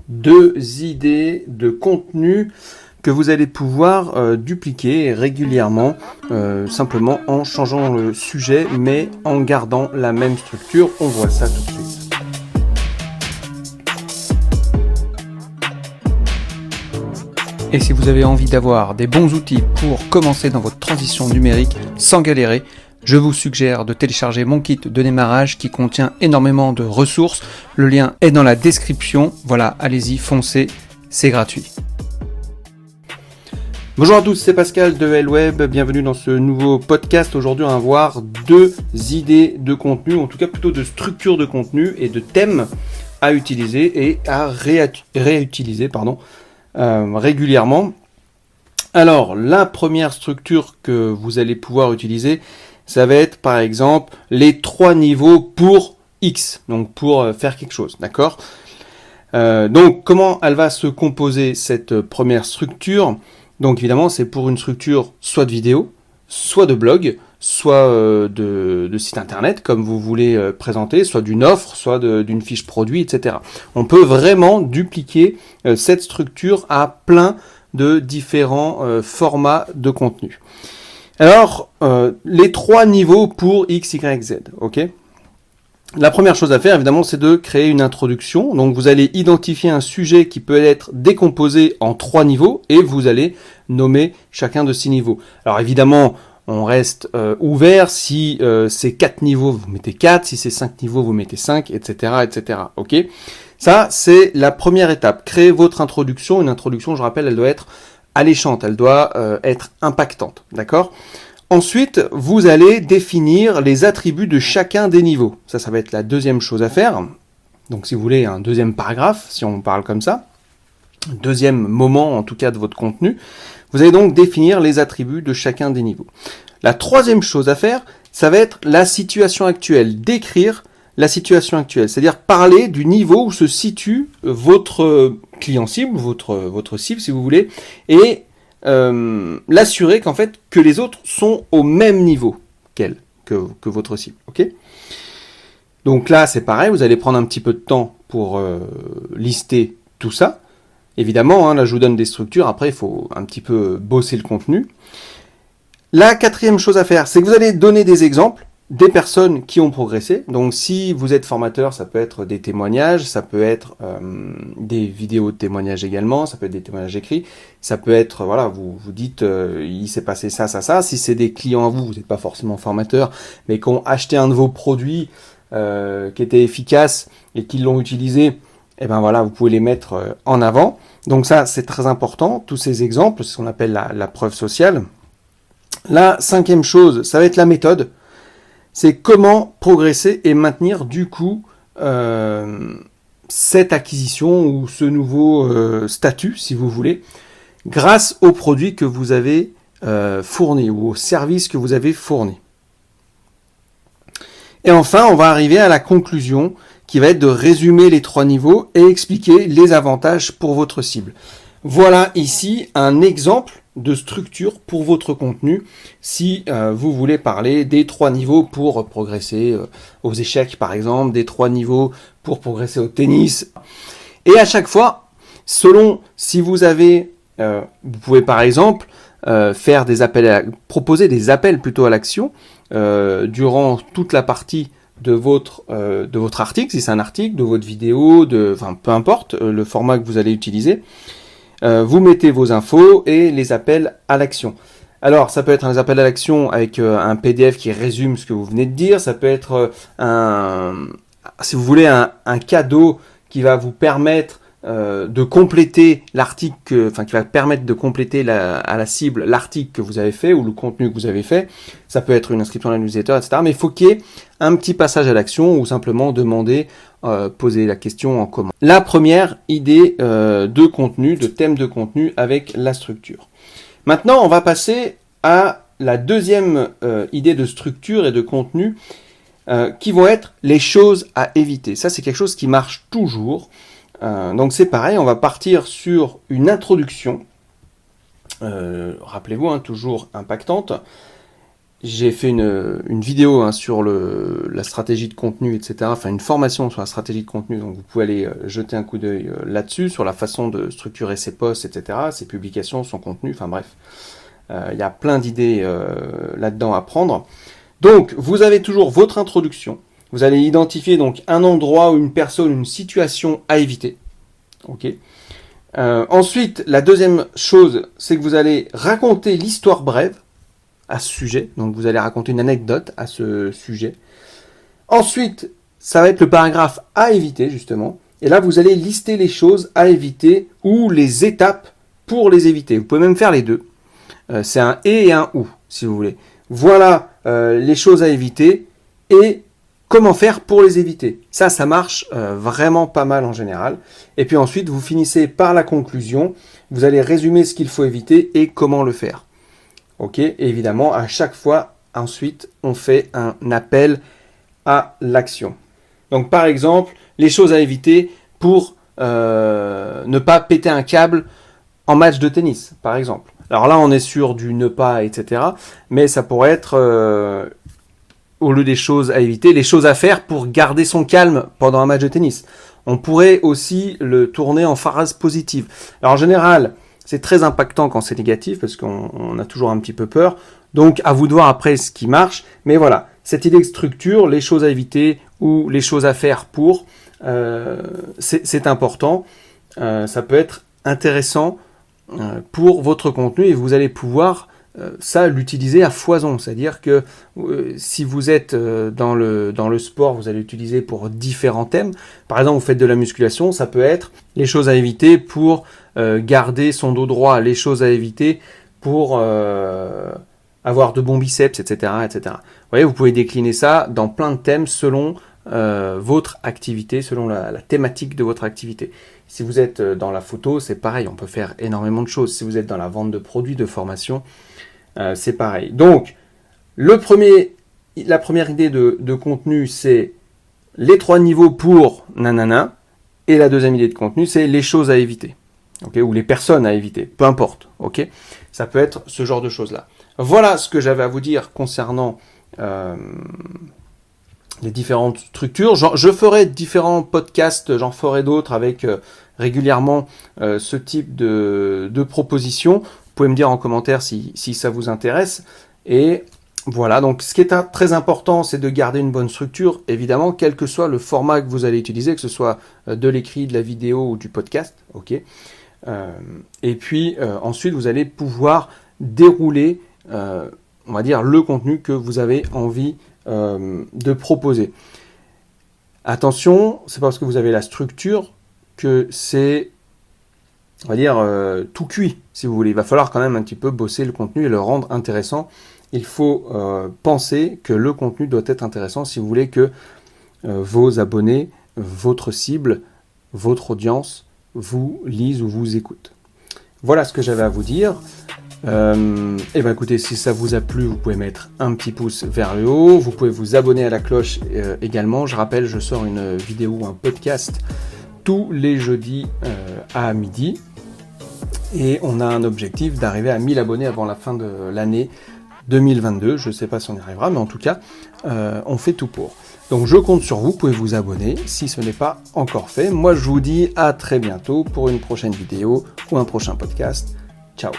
2 idées de contenu que vous allez pouvoir dupliquer régulièrement, simplement en changeant le sujet, mais en gardant la même structure. On voit ça tout de suite. Et si vous avez envie d'avoir des bons outils pour commencer dans votre transition numérique sans galérer, je vous suggère de télécharger mon kit de démarrage qui contient énormément de ressources. Le lien est dans la description. Voilà, allez-y, foncez, c'est gratuit. Bonjour à tous, c'est Pascal de L-Web, bienvenue dans ce nouveau podcast. Aujourd'hui, on va voir 2 idées de contenu, en tout cas plutôt de structure de contenu et de thèmes à utiliser et à réutiliser régulièrement. Alors, la première structure que vous allez pouvoir utiliser, ça va être par exemple les 3 niveaux pour X, donc pour faire quelque chose, d'accord ? Donc, comment elle va se composer cette première structure ? Donc évidemment, c'est pour une structure soit de vidéo, soit de blog, soit de site internet, comme vous voulez présenter, soit d'une offre, soit d'une fiche produit, etc. On peut vraiment dupliquer cette structure à plein de différents formats de contenu. Alors, les 3 niveaux pour X, Y, Z, ok ? La première chose à faire, évidemment, c'est de créer une introduction. Donc, vous allez identifier un sujet qui peut être décomposé en 3 niveaux et vous allez nommer chacun de ces niveaux. Alors, évidemment, on reste ouvert. Si c'est 4 niveaux, vous mettez 4. Si c'est 5 niveaux, vous mettez 5, etc., etc. Ok ? Ça, c'est la première étape. Créez votre introduction. Une introduction, je rappelle, elle doit être alléchante. Elle doit être impactante. D'accord ? Ensuite, vous allez définir les attributs de chacun des niveaux. Ça va être la deuxième chose à faire. Donc, si vous voulez, un deuxième paragraphe, si on parle comme ça. Deuxième moment, en tout cas, de votre contenu. Vous allez donc définir les attributs de chacun des niveaux. La troisième chose à faire, ça va être la situation actuelle. Décrire la situation actuelle. C'est-à-dire parler du niveau où se situe votre client cible, votre cible, si vous voulez, et l'assurer qu'en fait que les autres sont au même niveau que votre cible, ok ? Donc là c'est pareil, vous allez prendre un petit peu de temps pour lister tout ça. Évidemment, là je vous donne des structures, après il faut un petit peu bosser le contenu. La quatrième chose à faire, c'est que vous allez donner des exemples des personnes qui ont progressé. Donc si vous êtes formateur, ça peut être des témoignages, ça peut être des vidéos de témoignages également, ça peut être des témoignages écrits, ça peut être, voilà, vous dites il s'est passé ça, ça, ça. Si c'est des clients à vous, vous n'êtes pas forcément formateur, mais qui ont acheté un de vos produits qui était efficace et qui l'ont utilisé, et ben voilà, vous pouvez les mettre en avant. Donc ça, c'est très important, tous ces exemples, c'est ce qu'on appelle la preuve sociale. La cinquième chose, ça va être la méthode. C'est comment progresser et maintenir du coup cette acquisition ou ce nouveau statut, si vous voulez, grâce aux produits que vous avez fournis ou aux services que vous avez fournis. Et enfin, on va arriver à la conclusion qui va être de résumer les 3 niveaux et expliquer les avantages pour votre cible. Voilà ici un exemple de structure pour votre contenu si vous voulez parler des 3 niveaux pour progresser aux échecs par exemple, des 3 niveaux pour progresser au tennis. Et à chaque fois, selon si vous avez, vous pouvez par exemple faire des appels, proposer des appels plutôt à l'action durant toute la partie de votre article, si c'est un article, de votre vidéo, peu importe le format que vous allez utiliser. Vous mettez vos infos et les appels à l'action. Alors, ça peut être un appel à l'action avec un PDF qui résume ce que vous venez de dire. Ça peut être si vous voulez, un cadeau qui va vous permettre de compléter l'article, qui va permettre de compléter à la cible l'article que vous avez fait ou le contenu que vous avez fait. Ça peut être une inscription à la newsletter, etc. Mais il faut qu'il y ait un petit passage à l'action ou simplement demander, poser la question en comment. La première idée de contenu, de thème de contenu avec la structure. Maintenant, on va passer à la deuxième idée de structure et de contenu qui vont être les choses à éviter. Ça, c'est quelque chose qui marche toujours. Donc c'est pareil, on va partir sur une introduction, rappelez-vous, toujours impactante, j'ai fait une vidéo sur la stratégie de contenu, etc. Enfin, une formation sur la stratégie de contenu, donc vous pouvez aller jeter un coup d'œil là-dessus, sur la façon de structurer ses posts, etc., ses publications, son contenu, enfin bref. Il y a plein d'idées là-dedans à prendre. Donc, vous avez toujours votre introduction. Vous allez identifier donc un endroit ou une personne, une situation à éviter. Ok. Ensuite, la deuxième chose, c'est que vous allez raconter l'histoire brève à ce sujet. Donc, vous allez raconter une anecdote à ce sujet. Ensuite, ça va être le paragraphe à éviter, justement. Et là, vous allez lister les choses à éviter ou les étapes pour les éviter. Vous pouvez même faire les deux. C'est un et un ou, si vous voulez. Voilà les choses à éviter et comment faire pour les éviter. Ça marche vraiment pas mal en général. Et puis ensuite, vous finissez par la conclusion. Vous allez résumer ce qu'il faut éviter et comment le faire. Ok, et évidemment, à chaque fois, ensuite, on fait un appel à l'action. Donc, par exemple, les choses à éviter pour ne pas péter un câble en match de tennis, par exemple. Alors là, on est sur du ne pas, etc. Mais ça pourrait être, au lieu des choses à éviter, les choses à faire pour garder son calme pendant un match de tennis. On pourrait aussi le tourner en phrase positive. Alors en général, c'est très impactant quand c'est négatif, parce qu'on a toujours un petit peu peur. Donc, à vous de voir après ce qui marche. Mais voilà, cette idée de structure, les choses à éviter ou les choses à faire pour, c'est important. Ça peut être intéressant pour votre contenu et vous allez pouvoir l'utiliser à foison. C'est-à-dire que si vous êtes dans le sport, vous allez l'utiliser pour différents thèmes. Par exemple, vous faites de la musculation, ça peut être les choses à éviter pour garder son dos droit, les choses à éviter pour avoir de bons biceps, etc., etc. Vous voyez, vous pouvez décliner ça dans plein de thèmes selon votre activité, selon la thématique de votre activité. Si vous êtes dans la photo, c'est pareil, on peut faire énormément de choses. Si vous êtes dans la vente de produits, de formation, c'est pareil. Donc, la première idée de contenu, c'est les 3 niveaux pour nanana. Et la deuxième idée de contenu, c'est les choses à éviter. Okay, ou les personnes à éviter, peu importe. Okay, ça peut être ce genre de choses-là. Voilà ce que j'avais à vous dire concernant les différentes structures. Je ferai différents podcasts, j'en ferai d'autres avec régulièrement ce type de propositions. Vous pouvez me dire en commentaire si ça vous intéresse. Et voilà, donc ce qui est très important, c'est de garder une bonne structure, évidemment, quel que soit le format que vous allez utiliser, que ce soit de l'écrit, de la vidéo ou du podcast. Ok. Et puis ensuite, vous allez pouvoir dérouler, on va dire, le contenu que vous avez envie de proposer. Attention, c'est parce que vous avez la structure que c'est, on va dire, tout cuit, si vous voulez. Il va falloir quand même un petit peu bosser le contenu et le rendre intéressant. Il faut penser que le contenu doit être intéressant si vous voulez que vos abonnés, votre cible, votre audience vous lisent ou vous écoutent. Voilà ce que j'avais à vous dire. Et bien écoutez, si ça vous a plu, vous pouvez mettre un petit pouce vers le haut, vous pouvez vous abonner à la cloche également. Je rappelle, je sors une vidéo ou un podcast tous les jeudis à midi et on a un objectif d'arriver à 1000 abonnés avant la fin de l'année 2022. Je ne sais pas si on y arrivera, mais en tout cas, on fait tout pour. Donc je compte sur vous, vous pouvez vous abonner si ce n'est pas encore fait. Moi je vous dis à très bientôt pour une prochaine vidéo ou un prochain podcast. Ciao.